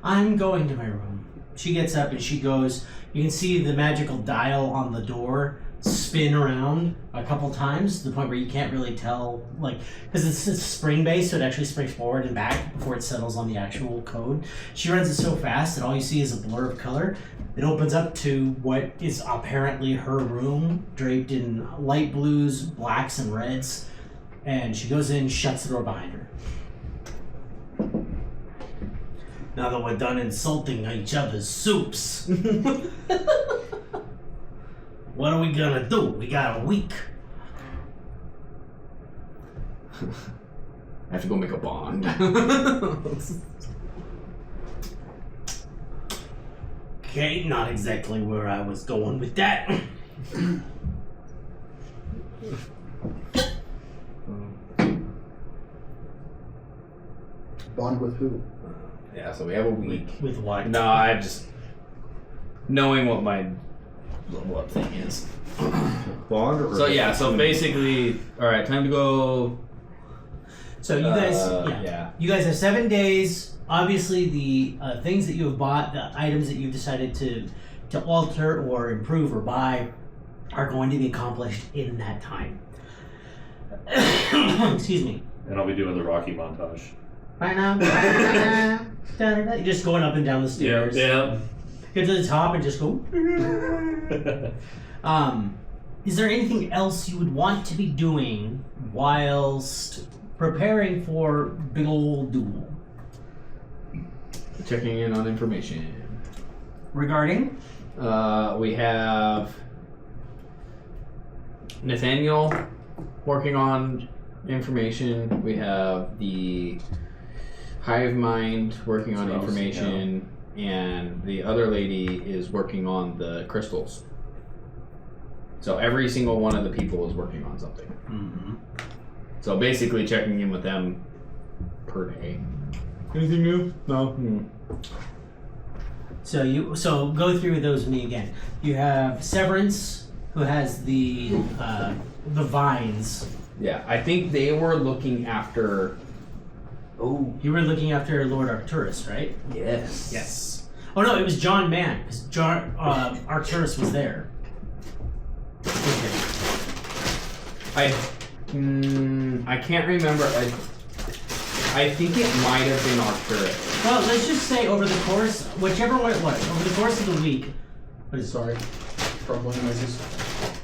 I'm going to my room. She gets up and she goes. You can see the magical dial on the door spin around a couple times to the point where you can't really tell, like, because it's spring based, so it actually springs forward and back before it settles on the actual code. She runs it so fast that all you see is a blur of color. It opens up to what is apparently her room, draped in light blues, blacks, and reds. And she goes in, shuts the door behind her. Now that we're done insulting each other's soups, what are we gonna do? We got a week. I have to go make a bond. Okay, not exactly where I was going with that. Bond with who? Yeah, so we have a week. With what? No, I'm just knowing what my level up thing is. Bond or So yeah, so basically, all right, time to go. So you guys, yeah. You guys have 7 days. Obviously, the things that you have bought, the items that you've decided to alter or improve or buy, are going to be accomplished in that time. Excuse me. And I'll be doing the Rocky montage. You're just going up and down the stairs. Yeah. Get to the top and just go. Is there anything else you would want to be doing whilst preparing for big old Duel? Checking in on information. Regarding? We have Nathaniel working on information. We have the Hive Mind working on information, and the other lady is working on the crystals. So every single one of the people is working on something. Mm-hmm. So basically checking in with them per day. Anything new? No. So go through those with me again. You have Severance, who has the vines. Yeah, I think they were looking after. Oh, you were looking after Lord Arcturus, right? Yes. Yes. Oh no, it was John Mann, because John Arcturus was there. Okay. I can't remember. I think it might have been Arcturus. Well, let's just say over the course, whichever one it was, over the course of the week. Sorry. Troubling noises.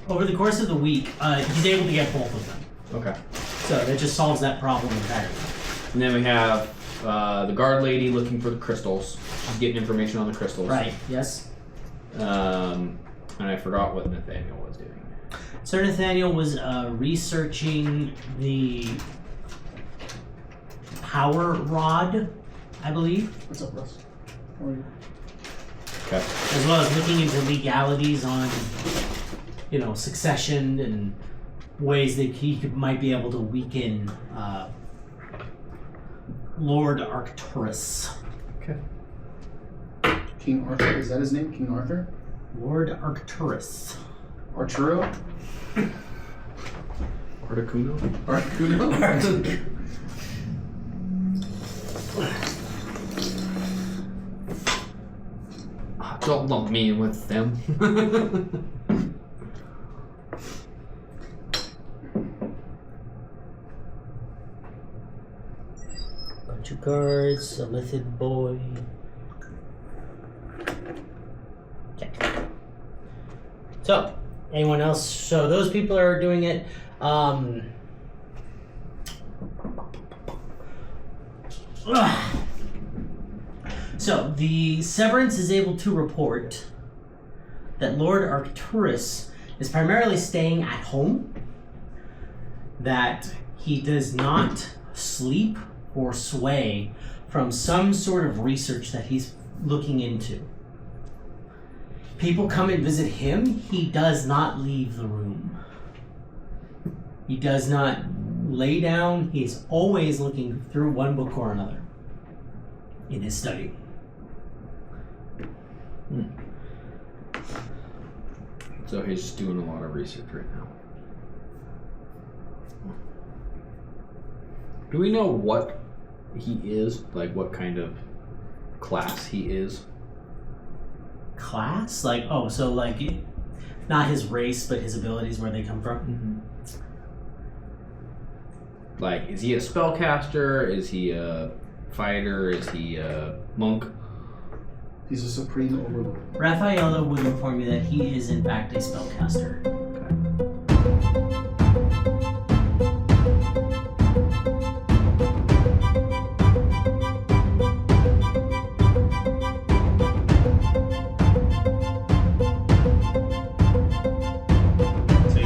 Over the course of the week, he's able to get both of them. Okay. So that just solves that problem entirely. And then we have the guard lady looking for the crystals. She's getting information on the crystals. Right, yes. And I forgot what Nathaniel was doing. Sir Nathaniel was researching the power rod, I believe. What's up, Russ? How are you? Okay. As well as looking into legalities on, succession and ways that he might be able to weaken Lord Arcturus. Okay. King Arthur, is that his name? King Arthur? Lord Arcturus. Arturo? Articuno? Articuno? Don't lump me in with them. Bunch of cards, a lithid boy. Okay. So, anyone else? So those people are doing it. So the Severance is able to report that Lord Arcturus is primarily staying at home, that he does not sleep or sway from some sort of research that he's looking into. People come and visit him, he does not leave the room. He does not lay down, he is always looking through one book or another in his study. So he's just doing a lot of research right now. Do we know what he is? Like what kind of class he is. Class? Like, oh, so like, not his race, but his abilities, where they come from? Like, is he a spellcaster? Is he a fighter? Is he a monk? He's a supreme overlord. Raffaello would inform you that he is, in fact, a spellcaster.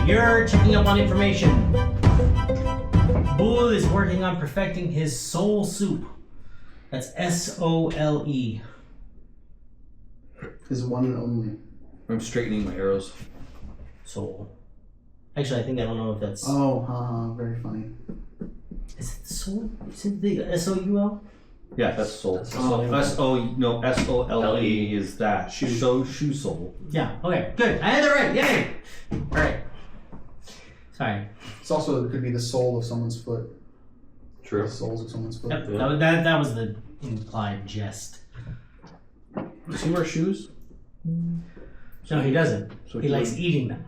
You're checking up on information. Bull is working on perfecting his soul soup. That's S-O-L-E. His one and only. I'm straightening my arrows. Soul. Actually, I don't know if that's... Oh, very funny. Is it the soul? Is it the S-O-U-L? Yeah, that's soul. Oh. S-O-L-E is that. Shoe. Shoe soul. Yeah, okay, good. I had it right, yay! Alright. Sorry. It's also, it could be the sole of someone's foot. True. The soles of someone's foot. Yep, Yeah. that was the implied jest. Does he wear shoes? No, he doesn't. So He likes eating them.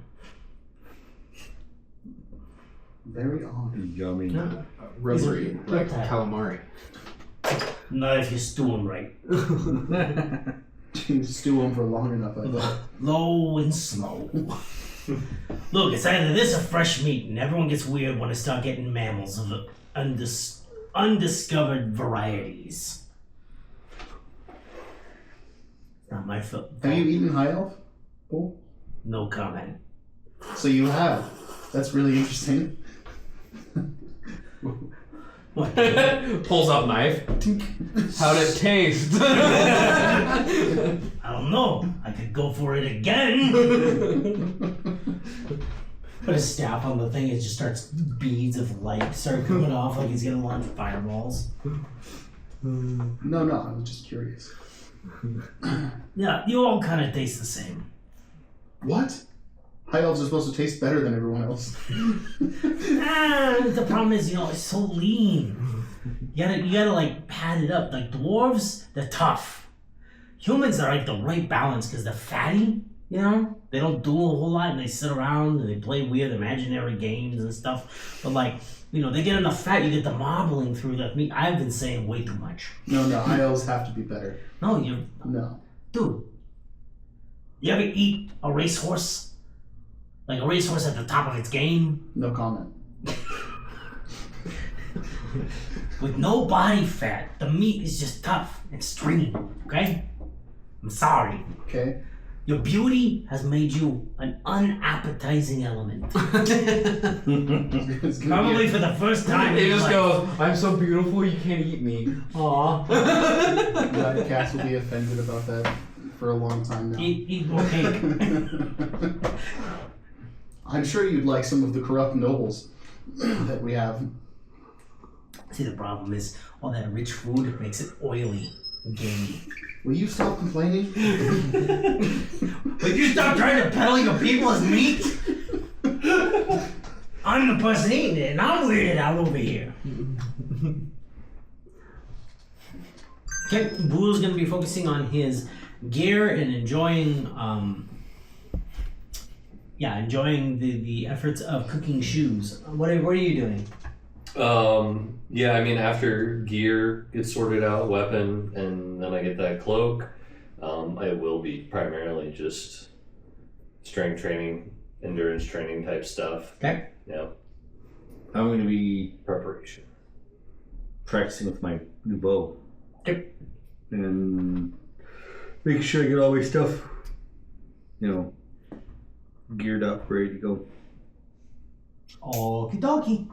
Very odd. Yummy. Rotary, like reptile. calamari. Not if you stew them right. You stew them for long enough, I thought. Low and slow. Look, it's either this or fresh meat, and everyone gets weird when I start getting mammals of undiscovered varieties. Not my fault. Have you eaten high elf? Oh. No comment. So you have. That's really interesting. What? Pulls out knife. How'd it taste? I don't know. I could go for it again. Put a staff on the thing, it just starts, beads of light start coming off like he's gonna launch fireballs. No, I was just curious. Yeah, you all kind of taste the same. What? High elves are supposed to taste better than everyone else. The problem is, it's so lean. You gotta like pad it up. Like dwarves, they're tough. Humans are like the right balance because they're fatty. They don't do a whole lot and they sit around and they play weird imaginary games and stuff. But like, they get enough fat, you get the marbling through the meat. I've been saying way too much. No, high elves have to be better. No, No. dude. You ever eat a racehorse? Like a racehorse at the top of its game? No comment. With no body fat, the meat is just tough and stringy, okay? I'm sorry. Okay. Your beauty has made you an unappetizing element. It's gonna Probably be for the first time. He in just life. goes, I'm so beautiful you can't eat me. Aw. Cats will be offended about that for a long time now. Eat more cake. I'm sure you'd like some of the corrupt nobles that we have. See, the problem is all that rich food makes it oily and gamey. Will you stop complaining? Would you stop trying to peddle your people as meat? I'm the person eating it, and I'm weirded out over here. Okay, Bool's gonna be focusing on his gear and enjoying, the efforts of cooking shoes. What are you doing? After gear gets sorted out, weapon, and then I get that cloak, I will be primarily just strength training, endurance training type stuff. Okay. Yeah. I'm going to be Preparation. practicing with my new bow. Okay. And making sure I get all my stuff, geared up, ready to go. Okie dokie.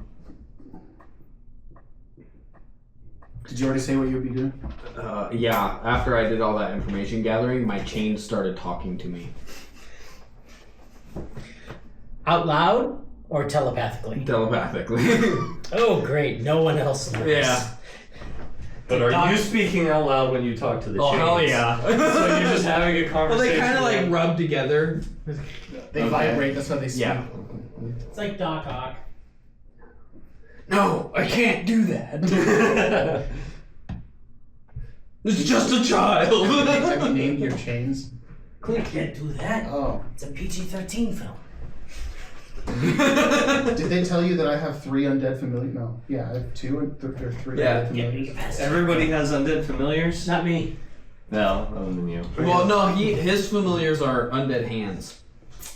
Did you already say what you would be doing? Yeah, after I did all that information gathering, my chain started talking to me. Out loud or telepathically? Telepathically. Oh, great. No one else knows. Yeah. But are you speaking out loud when you talk to the Oh, chains? hell yeah. So you're just having a Well, conversation. they kind of like rub together. They vibrate, that's how they speak. Yeah. It's like Doc Ock. No, I can't do that. It's just a child. Have you named your chains? We can't do that. Oh. It's a PG-13 film. Did they tell you that I have 3 undead familiars? No. Yeah, I have 2 and there are 3 Yeah. undead familiars. Everybody has undead familiars? Not me. No, other than you. Well, no, his familiars are undead hands.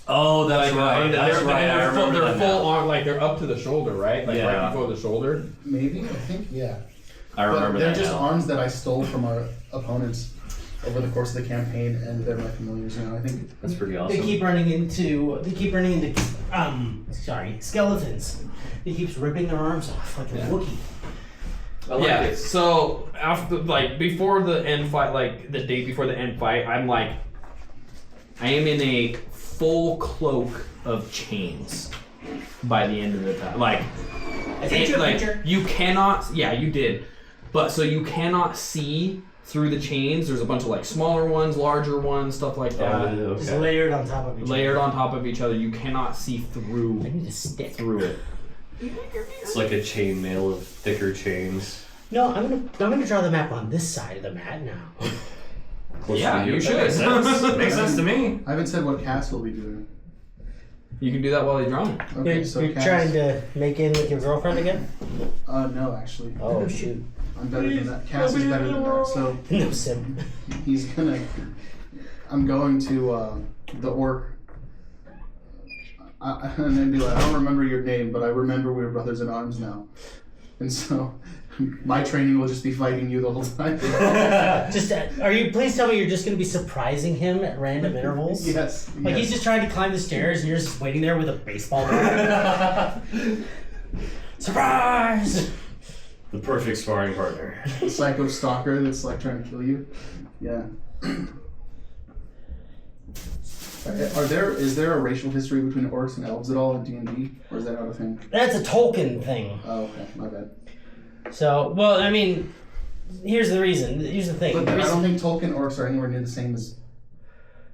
Oh, that's right. That's They're, right. I remember they're that full now. on, like they're up to the shoulder, right? Like Yeah. right before the shoulder. Maybe? I think, yeah. I remember But they're that just now. arms that I stole from our opponents over the course of the campaign, and they're my familiars now. I think That's pretty awesome. They keep running into skeletons. He keeps ripping their arms off like a Wookiee. I like Yeah. it. So after, like, before the end fight, like the day before the end fight, I am in a full cloak of chains by the end of the time. Like, I sent you a like picture. you cannot. Yeah, you did. But so you cannot see through the chains. There's a bunch of like smaller ones, larger ones, stuff like that. Just Okay. layered on top of each other. Layered on top of each other. You cannot see I through need a stick. it. It's like a chainmail of thicker chains. No, I'm gonna draw the map on this side of the mat now. Closer Yeah, to you That should. Makes sense. Makes sense to me. I haven't said what Cass will be doing. You can do that while he's drawing. Okay, You're, so you're Cass. trying to make in with your girlfriend again? No, actually. Oh shoot. I'm better than that. Cass is better than that. So No sim. he's gonna. I'm going to the orc. And then be like, I don't remember your name, but I remember we're brothers in arms now. And so my training will just be fighting you the whole time. Just please tell me you're just gonna be surprising him at random intervals? Yes. Like he's just trying to climb the stairs and you're just waiting there with a baseball bat. Surprise! The perfect sparring partner. Psycho stalker that's like trying to kill you. Yeah. Is there a racial history between orcs and elves at all in D&D, or is that not a thing? That's a Tolkien thing. Oh, okay, my bad. So, well, I mean, here's the reason. Here's the thing. But The I reason- don't think Tolkien orcs are anywhere near the same as.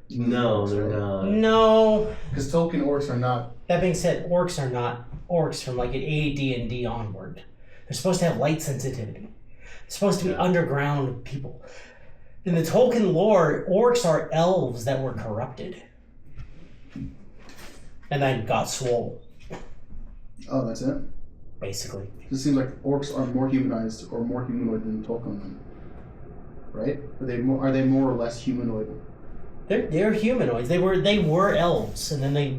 No, they're not. No. Because Tolkien orcs are not. That being said, orcs are not orcs from like an AD&D onward. They're supposed to have light sensitivity. They're supposed to be underground people. In the Tolkien lore, orcs are elves that were corrupted. And then got swole, Oh, that's it. basically. It seems like orcs are more humanized or more humanoid than Tolkien. Right? Are they more or less humanoid? They're humanoids. They were elves, and then they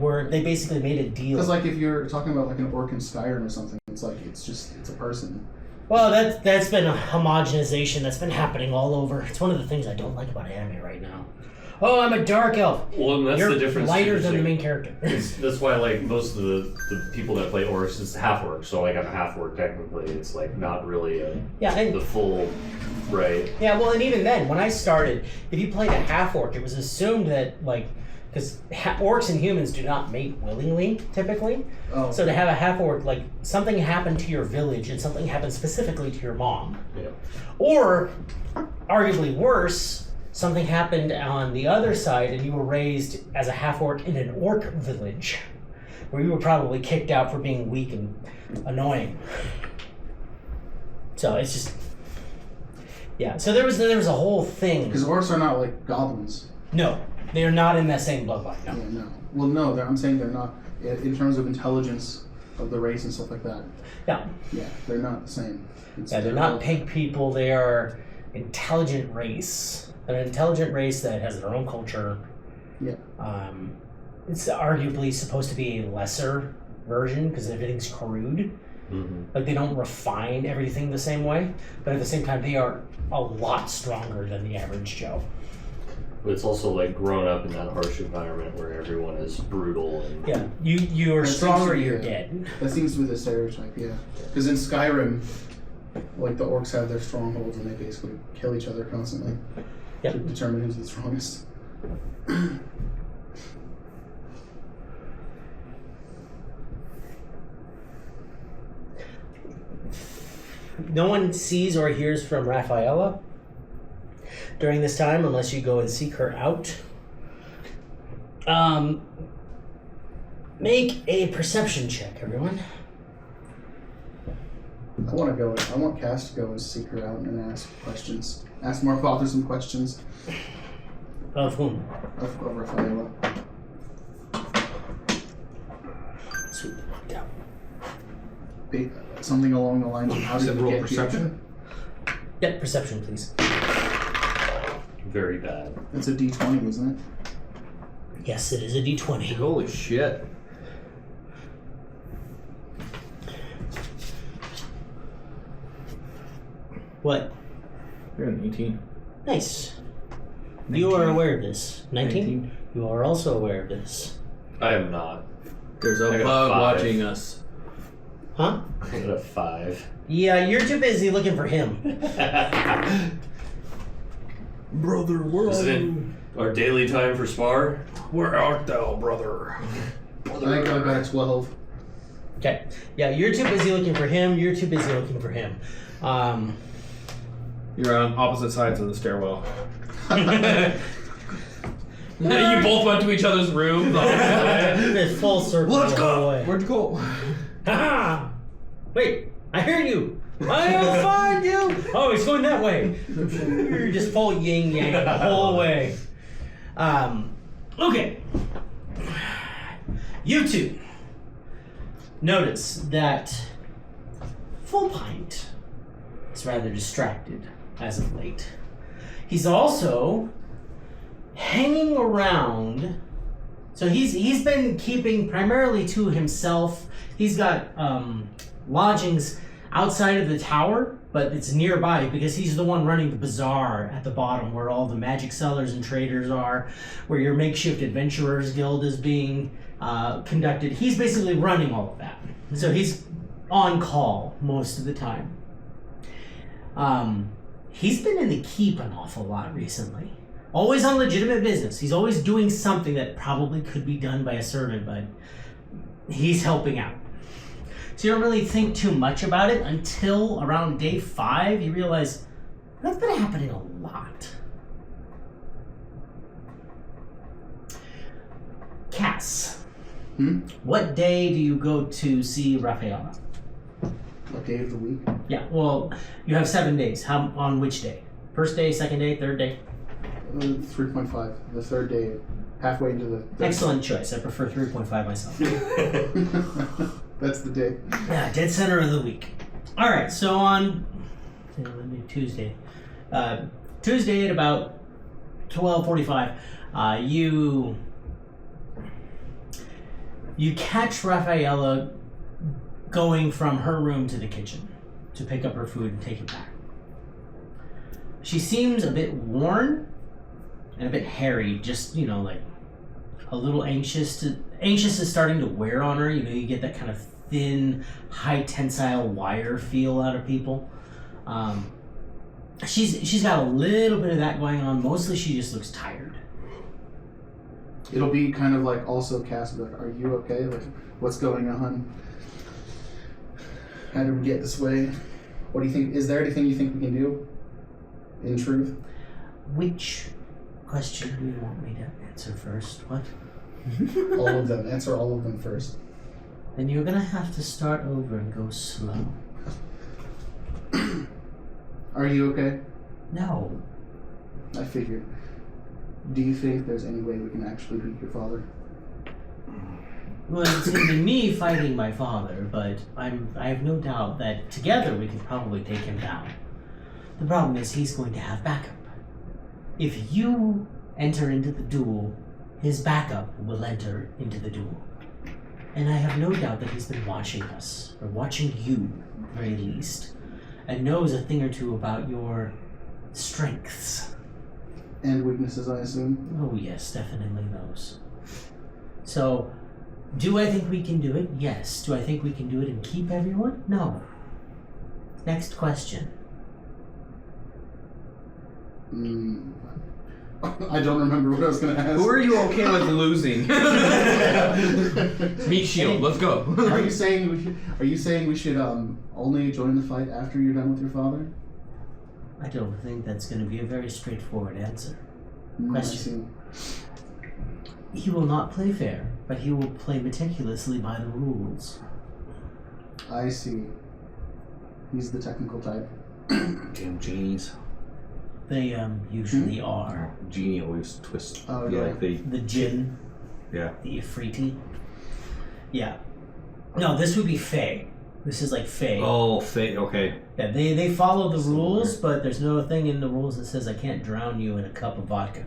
basically made a deal. Because like if you're talking about like an orc in Skyrim or something, it's like it's a person. Well, that's been a homogenization that's been happening all over. It's one of the things I don't like about anime right now. Oh, I'm a dark elf. Well, and that's You're the difference. lighter too, than the like, main character. That's why, like, most of the people that play orcs is half-orc. So, like, I'm a half-orc technically. It's, like, not really the full, right? Yeah, well, and even then, when I started, if you played a half-orc, it was assumed that, like, because orcs and humans do not mate willingly, typically. Oh. So to have a half-orc, like, something happened to your village and something happened specifically to your mom. Yeah. Or, arguably worse, something happened on the other side and you were raised as a half-orc in an orc village, where you were probably kicked out for being weak and annoying. So it's just... Yeah, so there was a whole thing. Because orcs are not like goblins. No, they are not in that same bloodline, no. Yeah, no. Well, no. I'm saying they're not in terms of intelligence of the race and stuff like that. Yeah. Yeah, they're not the same. Yeah, they're not pig people, they are intelligent race. They're an intelligent race that has their own culture. Yeah. It's arguably supposed to be a lesser version because everything's crude. Mm-hmm. Like they don't refine everything the same way, but at the same time they are a lot stronger than the average Joe. But it's also, like, grown up in that harsh environment where everyone is brutal. And Yeah, you are That seems stronger, to be you're a- dead. That seems to be the stereotype. Yeah. Because in Skyrim, like the orcs have their strongholds and they basically kill each other constantly. Yep. To determine who's the strongest. No one sees or hears from Rafaela during this time unless you go and seek her out. Make a perception check, everyone. I want Cass to go and seek her out and ask questions. Ask my father some questions. Of whom? Of Raphaela. Sweet. Yeah. Something along the lines of how did Said you roll get perception. Yeah, perception, please. Very bad. It's a D20, isn't it? Yes, it is a D20. Holy shit. What? You're an 18. Nice. You are aware of this. 19? You are also aware of this. I am not. There's a I got bug 5. watching us. Huh? I got a 5. Yeah, you're too busy looking for him. Brother, where Is it our daily time for spar? Where art thou, brother? I think I got a 12. Okay. Yeah, you're too busy looking for him. You're too busy looking for him. You're on opposite sides of the stairwell. You both went to each other's room. It's full circle. Let's the whole go. way. Where'd you go? Ha! Wait, I hear you. I'll find you. Oh, he's going that way. You're just full yin yang the whole way. Okay. You two notice that Full Pint is rather distracted as of late. He's also hanging around. So he's been keeping primarily to himself. He's got lodgings outside of the tower, but it's nearby because he's the one running the bazaar at the bottom where all the magic sellers and traders are, where your makeshift adventurers guild is being conducted. He's basically running all of that. So he's on call most of the time. He's been in the keep an awful lot recently. Always on legitimate business. He's always doing something that probably could be done by a servant, but he's helping out. So you don't really think too much about it until around day 5, you realize that's been happening a lot. Cass, what day do you go to see Raphaela? What day of the week? Yeah, well, you have 7 days. How on which day? First day, second day, third day? 3.5. The third day. Halfway into the third. Excellent choice. I prefer 3.5 myself. That's the day. Yeah, dead center of the week. All right, so on Tuesday. Tuesday at about 12:45, you catch Raphaela going from her room to the kitchen to pick up her food and take it back. She seems a bit worn and a bit hairy, just, like a little anxious. Anxious is starting to wear on her. You get that kind of thin, high tensile wire feel out of people. She's got a little bit of that going on. Mostly she just looks tired. It'll be kind of like also Cass, like, are you okay? Like, what's going on? How did we get this way? What do you think? Is there anything you think we can do? In truth? Which question do you want me to answer first? What? All of them. Answer all of them first. Then you're gonna have to start over and go slow. Are you okay? No. I figured. Do you think there's any way we can actually beat your father? Well, it's gonna be me fighting my father, but I have no doubt that together we can probably take him down. The problem is he's going to have backup. If you enter into the duel, his backup will enter into the duel. And I have no doubt that he's been watching us, or watching you, at the very least, and knows a thing or two about your strengths. And weaknesses, I assume? Oh yes, definitely those. So, do I think we can do it? Yes. Do I think we can do it and keep everyone? No. Next question. I don't remember what I was going to ask. Who are you okay with losing? Meat shield, let's go. Are you saying we should only join the fight after you're done with your father? I don't think that's going to be a very straightforward answer. Question. He will not play fair, but he will play meticulously by the rules. I see. He's the technical type. Damn genies. They usually are. Genie always twists. Oh, yeah, yeah. like they. The Jinn, Yeah. the Ifriti. Yeah. No, this would be Fae. This is like Fae. Oh, okay. Yeah, they follow the rules, but there's no thing in the rules that says I can't drown you in a cup of vodka.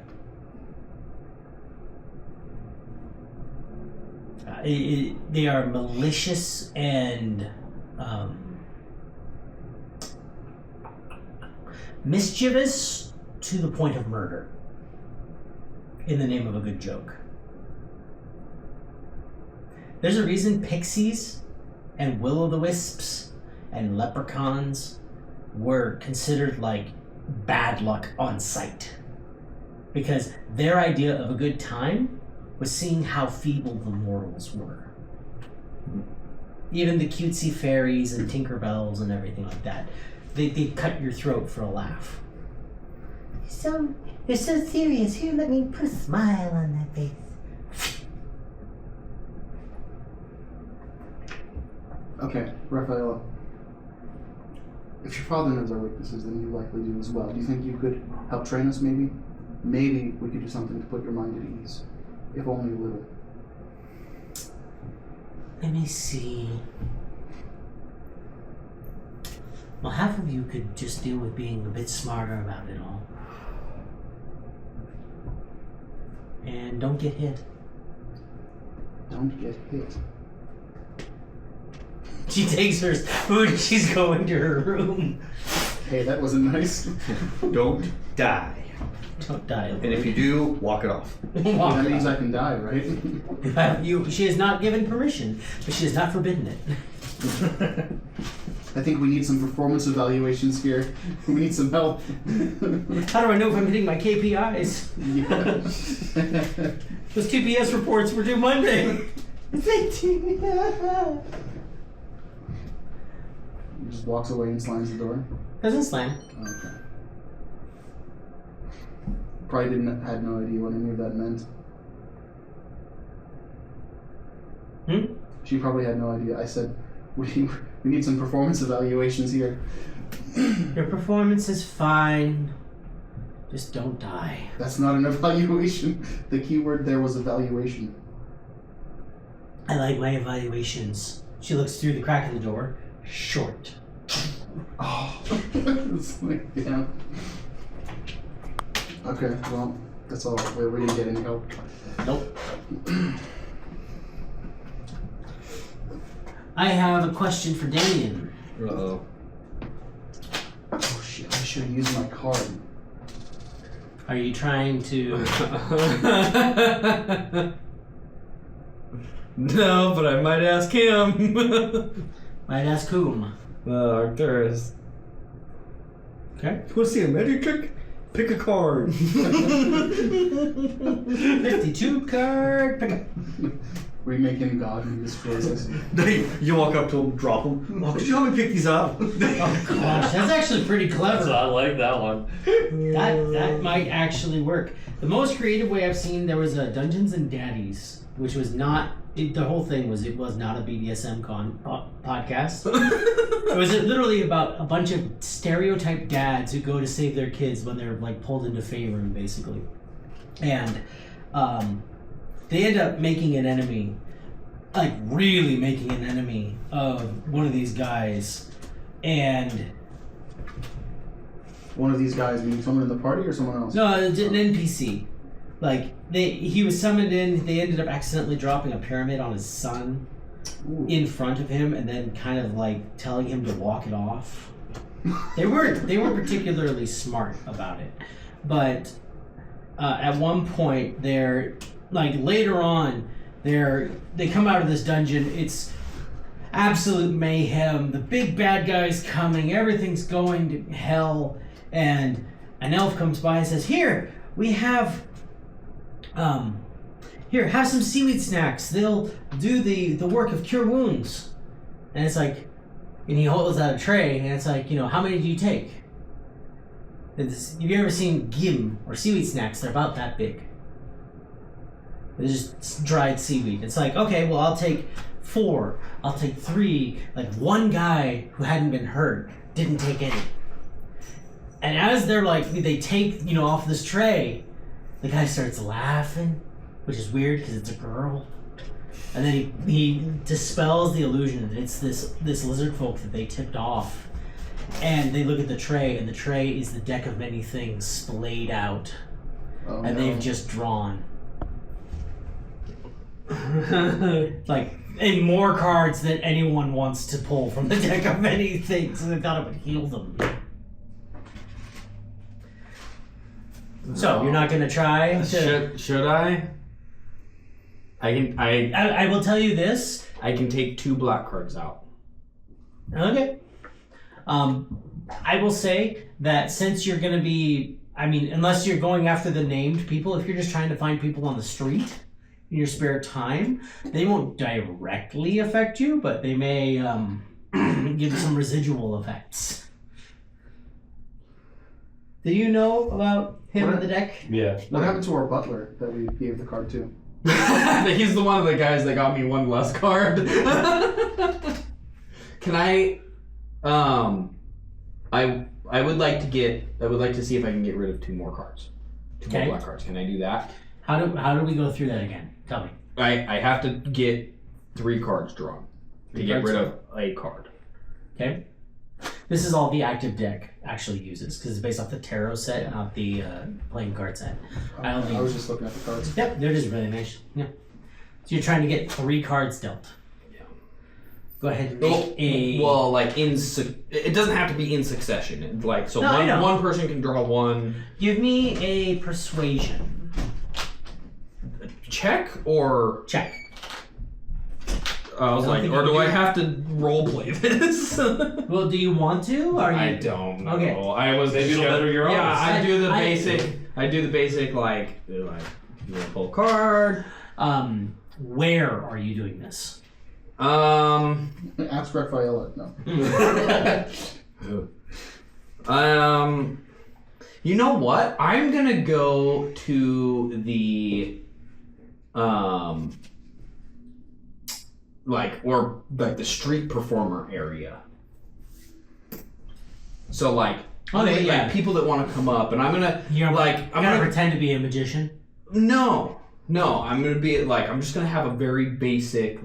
They are malicious and mischievous to the point of murder in the name of a good joke. There's a reason pixies and will-o'-the-wisps and leprechauns were considered like bad luck on sight, because their idea of a good time was seeing how feeble the mortals were. Even the cutesy fairies and Tinkerbells and everything like that, they cut your throat for a laugh. So, you're so serious. Here, let me put a smile on that face. Okay, Raphaela. If your father knows our weaknesses, then you likely do as well. Do you think you could help train us, maybe? Maybe we could do something to put your mind at ease. If only a little. Let me see. Well, half of you could just deal with being a bit smarter about it all. And don't get hit. Don't get hit. She takes her food and she's going to her room. Hey, that wasn't nice. Don't die. Don't die. And if you do, walk it off. That means I can die, right? She has not given permission, but she has not forbidden it. I think we need some performance evaluations here. We need some help. How do I know if I'm hitting my KPIs? Yeah. Those TPS reports were due Monday. He just walks away and slams the door. Doesn't slam. Okay. Probably had no idea what any of that meant. She probably had no idea. I said, we need some performance evaluations here. Your performance is fine. Just don't die. That's not an evaluation. The key word there was evaluation. I like my evaluations. She looks through the crack in the door. Short. Oh, it's like, yeah. Okay, well, that's all. We didn't get any help. Nope. I have a question for Damien. Uh-oh. Oh shit, I should have used my card. Are you trying to... No, but I might ask him. Might ask whom? Arcturus. Okay. You want to see a magic trick? Pick a card. 52 card. Pick up. We make him God and he destroys us. You walk up to him, drop him. Oh, could you help me pick these up? Oh gosh, that's actually pretty clever. So I like that one. That might actually work. The most creative way I've seen, there was a Dungeons and Daddies, which was not... the whole thing was, it was not a BDSM podcast. It was literally about a bunch of stereotyped dads who go to save their kids when they're like pulled into Fae room, basically. And they end up making an enemy, like really making an enemy of one of these guys. And One of these guys being someone in the party or someone else? no, an NPC. Like he was summoned in. They ended up accidentally dropping a pyramid on his son Ooh. in front of him, and then kind of like telling him to walk it off. They weren't particularly smart about it, but at one point they're like later on they come out of this dungeon. It's absolute mayhem. The big bad guy's coming. Everything's going to hell, and an elf comes by and says, "Here we have." Here, have some seaweed snacks. They'll do the work of cure wounds. And it's like, and he holds out a tray, and it's like, how many do you take? Have you ever seen gim or seaweed snacks? They're about that big. They're just dried seaweed. It's like, okay, well, I'll take 4. I'll take 3. Like, one guy who hadn't been hurt didn't take any. And as they're like, they take, off this tray, the guy starts laughing, which is weird because it's a girl. And then he dispels the illusion, and it's this lizard folk that they tipped off. And they look at the tray, and the tray is the deck of many things splayed out. Oh, And no. they've just drawn. And more cards than anyone wants to pull from the deck of many things, and they thought it would heal them. So, you're not going to try to... Should I? I will tell you this. I can take 2 black cards out. Okay. I will say that since you're going to be... unless you're going after the named people, if you're just trying to find people on the street in your spare time, they won't directly affect you, but they may give you some residual effects. Do you know about him in the deck? Yeah. What happened to our butler that we gave the card to? He's the one of the guys that got me 1 less card. Can I? I would like to see if I can get rid of 2 more cards. 2 more black cards. Can I do that? How do we go through that again? Tell me. I have to get 3 cards drawn to get rid of a card. Okay. This is all the active deck actually uses because it's based off the tarot set, not the playing card set. I was just looking at the cards. Yep, they're just really nice. Yeah. So you're trying to get 3 cards dealt. Yeah. Go ahead and make a. Well, like it doesn't have to be in succession. Like so, No, one person can draw 1. Give me a persuasion Check or check. I was like, or do I have to role play this? Well, do you want to? Or I you... don't know. Okay. I was Maybe it'll better your Yeah, odds. I do the basic. I do the basic like you pull a card. Where are you doing this? Ask Raphael. No. You know what? I'm gonna go to the the street performer area. So Okay, people that want to come up, and I'm gonna I'm I'm gonna pretend to be a magician. No, I'm gonna be I'm just gonna have a very basic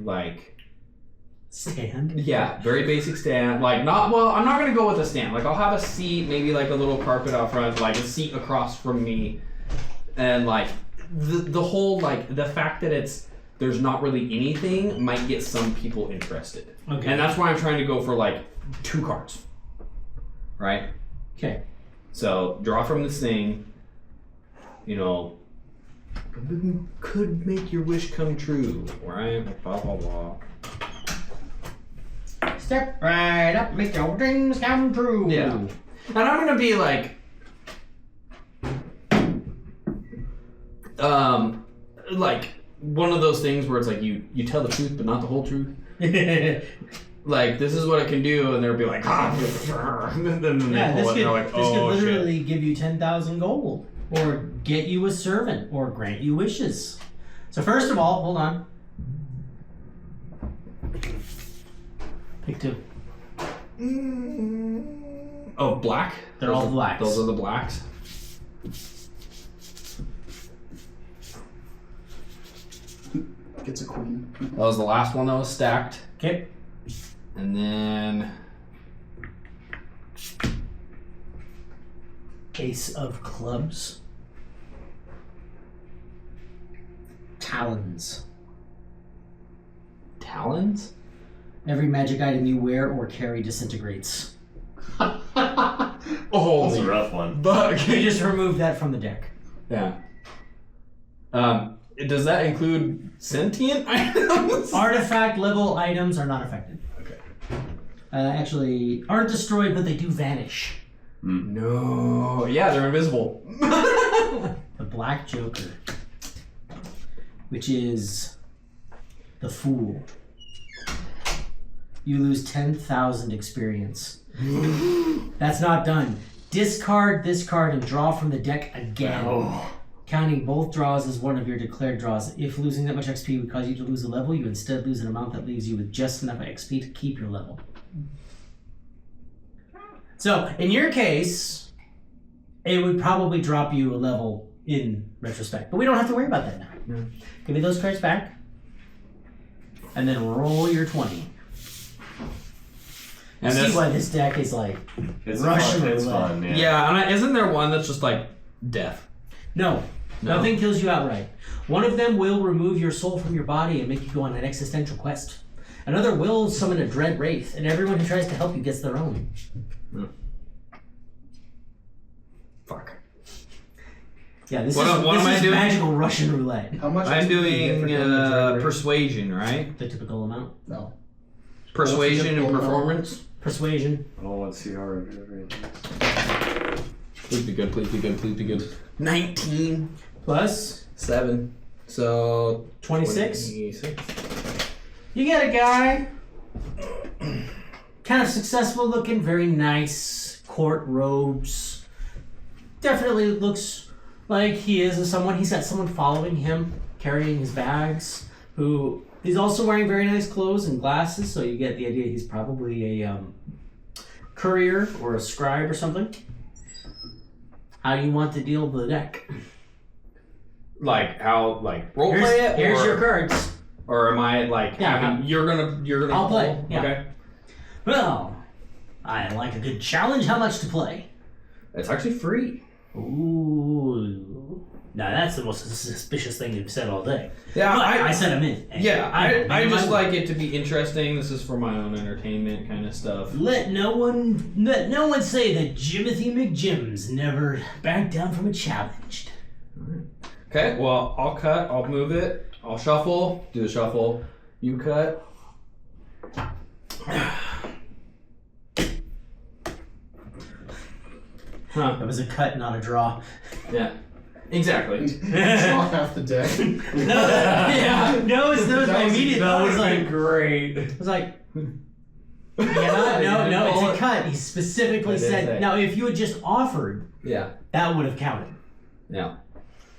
Stand. Yeah, very basic stand. I'm not gonna go with a stand. I'll have a seat, maybe a little carpet out front, a seat across from me, and the whole the fact that there's not really anything might get some people interested. Okay. And that's why I'm trying to go for 2 cards. Right? Okay. So draw from this thing, could make your wish come true, right? Blah blah blah. Step right up, make your dreams come true. Yeah. And I'm gonna be one of those things where it's you tell the truth but not the whole truth. This is what I can do, and they'll be like, and then they pull it, and they're like, this could oh literally shit. give you 10,000 gold, or get you a servant, or grant you wishes. So first of all, hold on. Pick 2. Oh, black? They're all blacks. Those are the blacks. Gets a queen. That was the last one that was stacked. Okay. And then Ace of clubs. Talons. talons? Every magic item you wear or carry disintegrates. That's a rough one. You just remove that from the deck. Yeah. Does that include sentient items? Artifact level items are not affected. Okay. Actually, aren't destroyed, but they do vanish. No. Yeah, they're invisible. The Black Joker, which is the Fool. You lose 10,000 experience. That's not done. Discard this card and draw from the deck again. Counting both draws as one of your declared draws. If losing that much XP would cause you to lose a level, you instead lose an amount that leaves you with just enough XP to keep your level. So, in your case, it would probably drop you a level in retrospect. But we don't have to worry about that now. No. Give me those cards back. And then roll your 20. And See this, why this deck is like It's Russian fun. It's roulette. fun. Yeah. yeah, and isn't there one that's just like death? No. No? Nothing kills you outright. One of them will remove your soul from your body and make you go on an existential quest. Another will summon a dread wraith, and everyone who tries to help you gets their own. Fuck. Yeah, this What is, am this I is doing? magical Russian roulette. How much? I'm XP do you get doing for killing the Dread Wraith? persuasion, right? The typical amount. No. Persuasion and typical amount? performance. Persuasion. Oh, let's see how right. Please be good, please be good, please be good. 19. Plus 7. So 26. 26. You get a guy, kind of successful looking, very nice, court robes. Definitely looks like he is someone. He's got someone following him, carrying his bags, who he's also wearing very nice clothes and glasses, so you get the idea he's probably a courier or a scribe or something. How do you want to deal with the deck? Like how roleplay it? Here's or, your cards. Or am I like Yeah, having you're gonna I'll play, roll? yeah. Okay. Well, I like a good challenge. How much to play? It's actually free. Ooh. Now that's the most suspicious thing you've said all day. Yeah, But I said I'm in. Yeah, I just like. like it to be interesting. This is for my own entertainment kind of stuff. Let no one say that Jimothy McJims never backed down from a challenge. Okay, well, I'll cut, I'll move it, I'll shuffle, do the shuffle, you cut. Huh, It was a cut, not a draw. yeah, exactly. Draw half the deck. Yeah. No, it was my immediate thought. It was like, great. it was like, yeah, no, it's a cut. He specifically I did said. say. Now, if you had just offered, Yeah, that would have counted. yeah.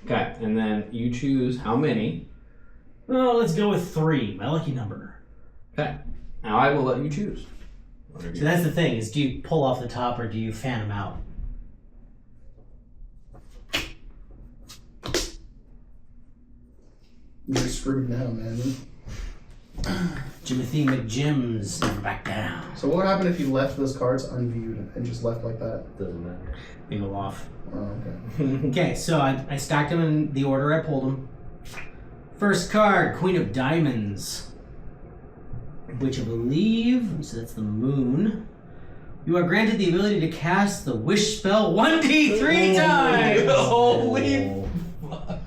Okay, and then you choose how many. Well, let's go with 3, my lucky number. Okay, now I will let you choose. So that's the thing: is do you pull off the top or do you fan them out? You're screwed now, man. Jimothy McJims never back down. So what would happen if you left those cards unviewed and just left like that? Doesn't matter. They go off. Oh, okay. Okay, so I stacked them in the order I pulled them. First card, Queen of Diamonds, which I believe, so that's the moon. You are granted the ability to cast the wish spell 1d3 times. Holy fuck.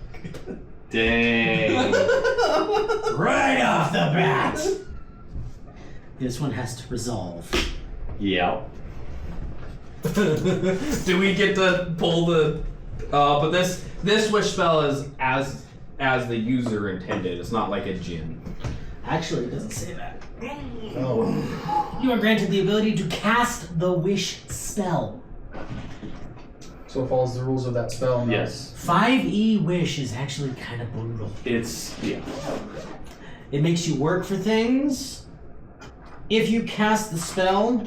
Dang. Right off the bat. This one has to resolve. Yeah. Do we get to pull the? But this wish spell is as the user intended. It's not like a djinn. Actually, it doesn't say that. Oh. You are granted the ability to cast the wish spell. So it follows the rules of that spell. No? Yes. 5e wish is actually kind of brutal. It's yeah. It makes you work for things. If you cast the spell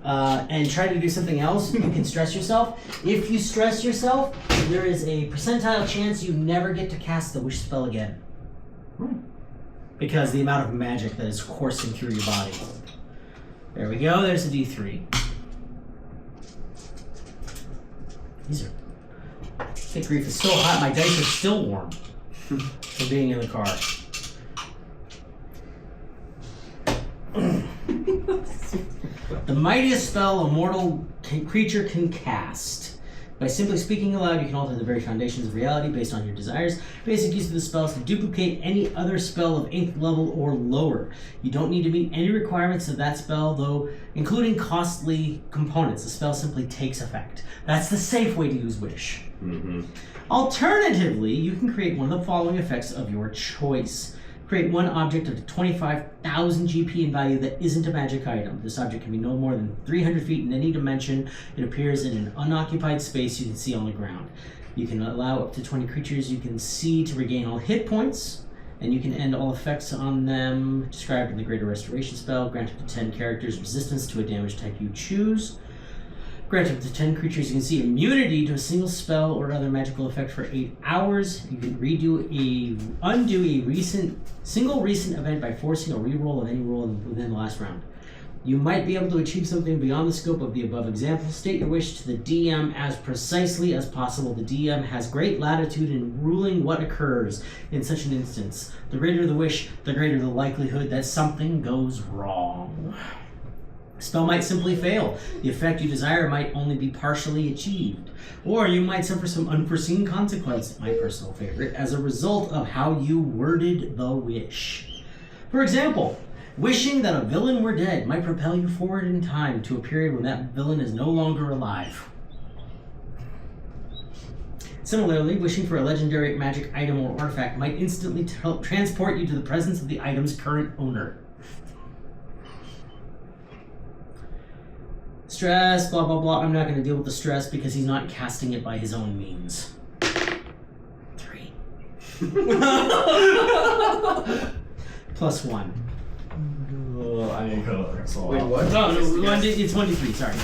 and try to do something else, you can stress yourself. If you stress yourself, there is a percentile chance you never get to cast the wish spell again. Because the amount of magic that is coursing through your body. There we go, there's a d3. These are... Good grief, it's so hot, my dice are still warm from being in the car. The mightiest spell a mortal creature can cast. By simply speaking aloud, you can alter the very foundations of reality based on your desires. Basic use of the spell is to duplicate any other spell of 8th level or lower. You don't need to meet any requirements of that spell, though, including costly components. The spell simply takes effect. That's the safe way to use Wish. Mm-hmm. Alternatively, you can create one of the following effects of your choice. Create one object of 25,000 GP in value that isn't a magic item. This object can be no more than 300 feet in any dimension. It appears in an unoccupied space you can see on the ground. You can allow up to 20 creatures you can see to regain all hit points, and you can end all effects on them described in the Greater Restoration spell. Grant up to 10 characters resistance to a damage type you choose. Grant up to 10 creatures you can see immunity to a single spell or other magical effect for 8 hours. You can undo a single recent event by forcing a reroll of any roll within the last round. You might be able to achieve something beyond the scope of the above example. State your wish to the DM as precisely as possible. The DM has great latitude in ruling what occurs in such an instance. The greater the wish, the greater the likelihood that something goes wrong. Spell might simply fail. The effect you desire might only be partially achieved. Or you might suffer some unforeseen consequence, my personal favorite, as a result of how you worded the wish. For example, wishing that a villain were dead might propel you forward in time to a period when that villain is no longer alive. Similarly, wishing for a legendary magic item or artifact might instantly transport you to the presence of the item's current owner. Stress, blah, blah, blah. I'm not going to deal with the stress because he's not casting it by his own means. 3. +1. I need to go to Wait, what? No, it's 1d3, sorry.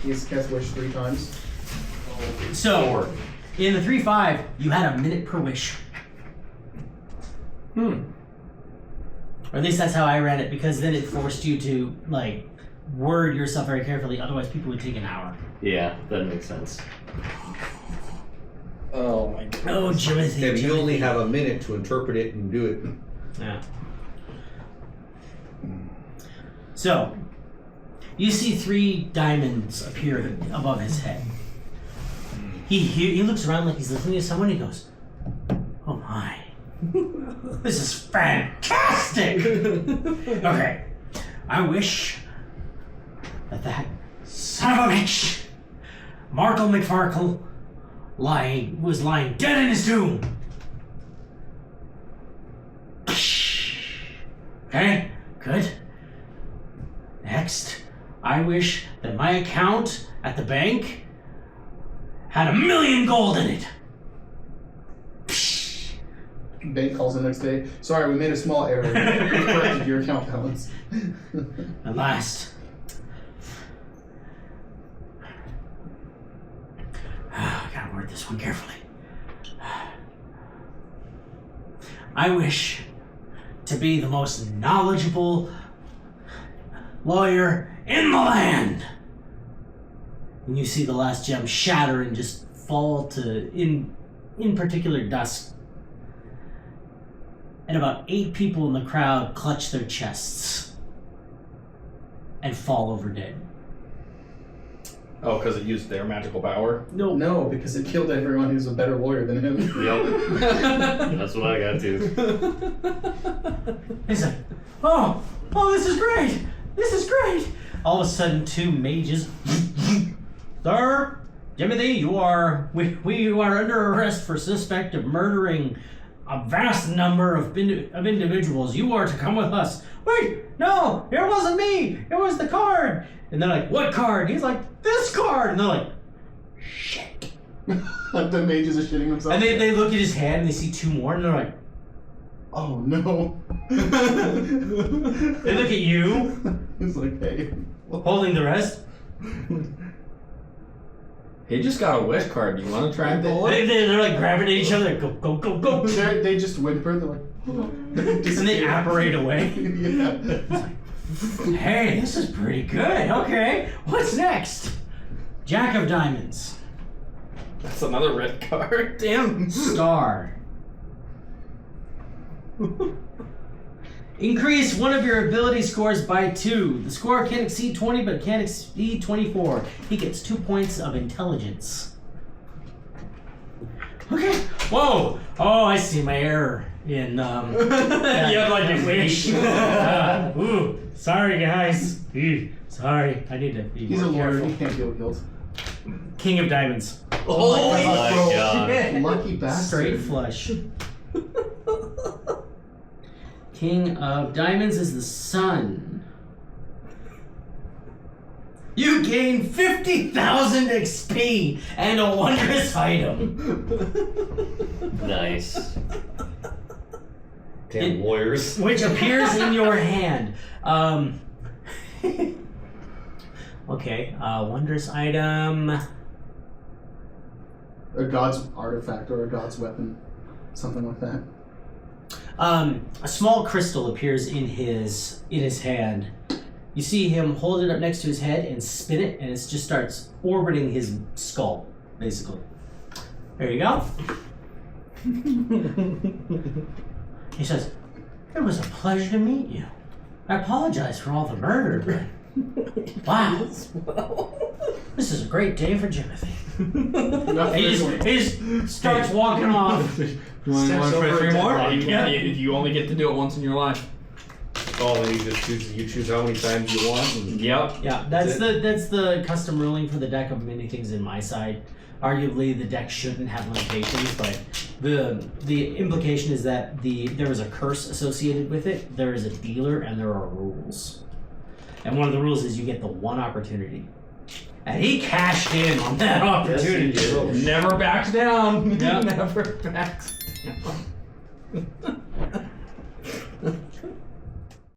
He has to cast wish 3 times. So, in the 3-5, you had a minute per wish. Or at least that's how I ran it, because then it forced you to, like, word yourself very carefully, otherwise people would take an hour. Yeah, that makes sense. Oh my god. Oh, Jimothy. And you only have a minute to interpret it and do it. Yeah. So, you see 3 diamonds appear above his head. He looks around like he's listening to someone. He goes, "Oh my, this is fantastic!" Okay, I wish that son of a bitch, Markle McFarkle, was lying dead in his tomb. Okay, good. Next, I wish that my account at the bank had 1 million gold in it. Bank calls the next day. Sorry, we made a small error. We corrected your account balance. And last, I gotta word this one carefully. I wish to be the most knowledgeable lawyer in the land. And you see the last gem shatter and just fall to, in particular, dust. And about 8 people in the crowd clutch their chests and fall over dead. Oh, because it used their magical power? No, because it killed everyone who's a better lawyer than him. Yep. That's what I got too. He's like, oh, this is great! This is great! All of a sudden, 2 mages. Sir, Timothy, we are under arrest for suspect of murdering a vast number of individuals. You are to come with us. Wait, no, it wasn't me. It was the card. And they're like, what card? He's like, this card. And they're like, shit. The mages are shitting themselves. And they look at his hand and they see 2 more and they're like, oh no. they look at you. It's like, hey. Holding the rest. He just got a wish card. You want to try and pull it? They're like grabbing at each other. Go, go, go, go. They just whimper. They're like, oh. And they apparate away. Yeah. Hey, this is pretty good. Okay, what's next? Jack of Diamonds. That's another red card. Damn. Star. Increase one of your ability scores by 2. The score can exceed 20, but can't exceed 24. He gets 2 points of intelligence. Okay. Whoa. Oh, I see my error in You have like a wish. ooh, sorry guys. Sorry, I need to be He's a more lawyer. careful. He can't deal with guilt. King of Diamonds. Oh my god. Lucky bastard. Straight flush. King of Diamonds is the sun. You gain 50,000 XP and a wondrous item. Nice. Damn lawyers. Which appears in your hand. Okay, wondrous item. A god's artifact or a god's weapon. Something like that. A small crystal appears in his hand. You see him hold it up next to his head and spin it, and it just starts orbiting his skull, basically. There you go. He says, "It was a pleasure to meet you. I apologize for all the murder, Brent. Wow. This is a great day for Jimothy." He just starts walking off. You want to play 3 more? You only get to do it once in your life. Oh, then you just choose how many times you want. And Yep. Yeah, that's the custom ruling for the deck of many things in my side. Arguably, the deck shouldn't have limitations, but the implication is that there is a curse associated with it. There is a dealer, and there are rules. And one of the rules is you get the one opportunity. And he cashed in on that opportunity. Never backs down. Yep. Never backs down.